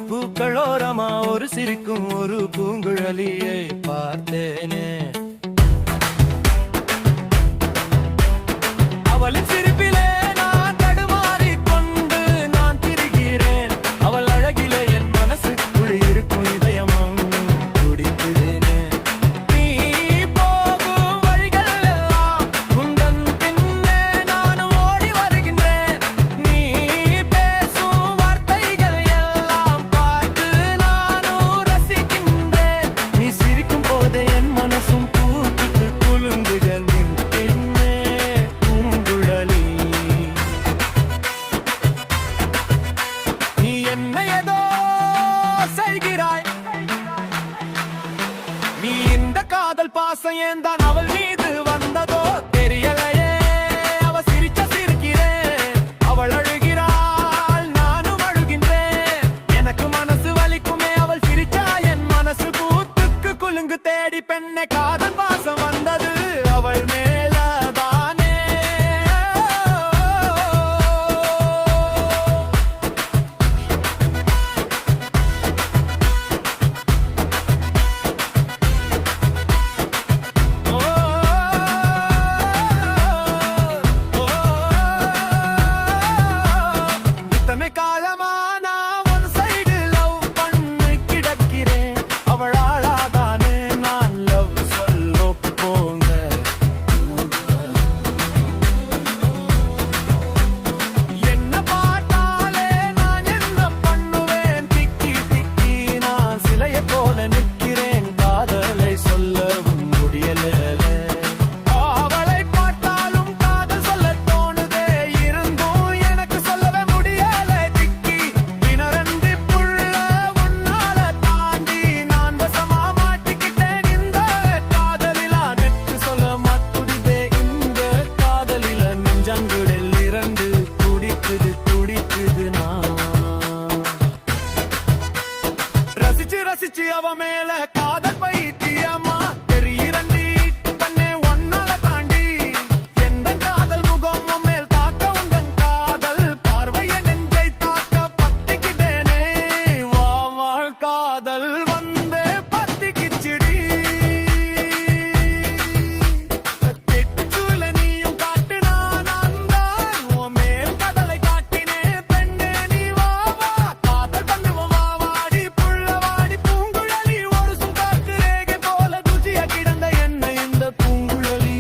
பூக்களோரமா ஒரு சிரிக்கும் ஒரு பூங்குழலியை பார்த்தேனே. அவளின் சிரிப்பிலே நான் தடுமாறி கொண்டு நான் திரிகிறேன். அவள் அழகிலே என் மனசுக்குள் இருக்கும் இதயமும் துடிக்கிறேனே. நீ போகும் வழிகள் எல்லாம் உந்தன் பின்னே நானும் ஓடி வருகின்றேன். நீ பேசும் வார்த்தைகள் எல்லாம் பார்த்து நானும் ரசிக்கின்றேன். நீ சிரிக்கும் போதே என் மனசும் பூத்துக்கு குலுங்குகள். நீ இந்த காதல் பாசம் ஏந்தான் அவள் மீது வந்ததோ தெரியலையே. அவ சிரிச்ச சிரிக்கிறேன், அவள் அழுகிறாள், நானும் அழுகின்றேன். எனக்கு மனசு வலிக்குமே அவள் சிரிச்சா என் மனசு பூத்துக்கு குலுங்கு. தேடி பெண்ணை காதல் பாசம் வந்தது அவள் மேலதானே. ரசிச்சு அவ மேல காதல் பைத்தியமா தெரியிறண்டி தன்னை ஒன்னால தாண்டி. எந்த காதல் முகம் மேல் தாக்க உந்தன் காதல் பார்வைய நெஞ்சை தாக்க பத்திக்கிட்டேனே. வாழ் காதல் வந்து பத்திக்கிச்சிடி. தெற்றுல நீயும் காட்டுனா நான் தான் உன் மேல் காதலை காட்டினே. பெண்ணே நீ வா வா காதல் பண்ணுவோம் வாடி புள்ளவாடி பூங்குழலி. ஒரு சுங்காத்து ரேகை போல துஜிய கிடந்த என்ன இந்த பூங்குழலி.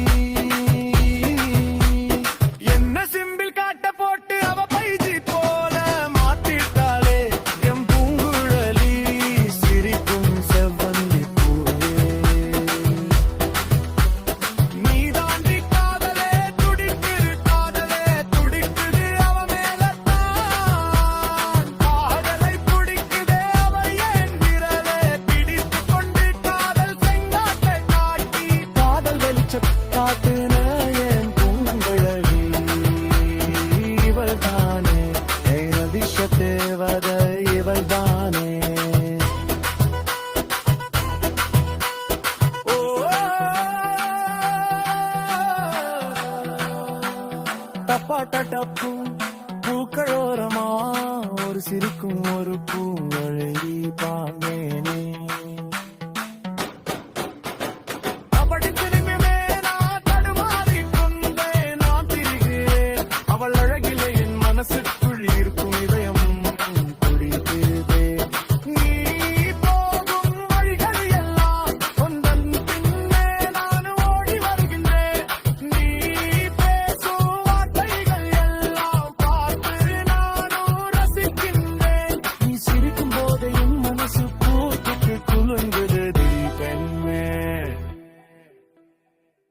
என்ன சிம்பிள் காட்ட போட்டு அவ பைஜி போல மாத்திட்டாளே என் பூங்குழலி. சிரிக்கும் செவ்வந்தி பூவே நீ தாண்டி காதலே துடிக்குது காதலே துடிக்குது அவ மேலத்தான். காதலை துடிக்குதே அவ என் விரலே பிடித்து கொண்டு காதல் செங்காட்டை காட்டி. காதல் வெளிச்சம் காட்டுன என் பூங்குழலி இவள் தானே. அதிர்ஷ்ட தேவதை இவள் தானே. டப்பு பூக்களோரமா ஒரு சிரிக்கும் ஒரு பூங்கழி பாங்க.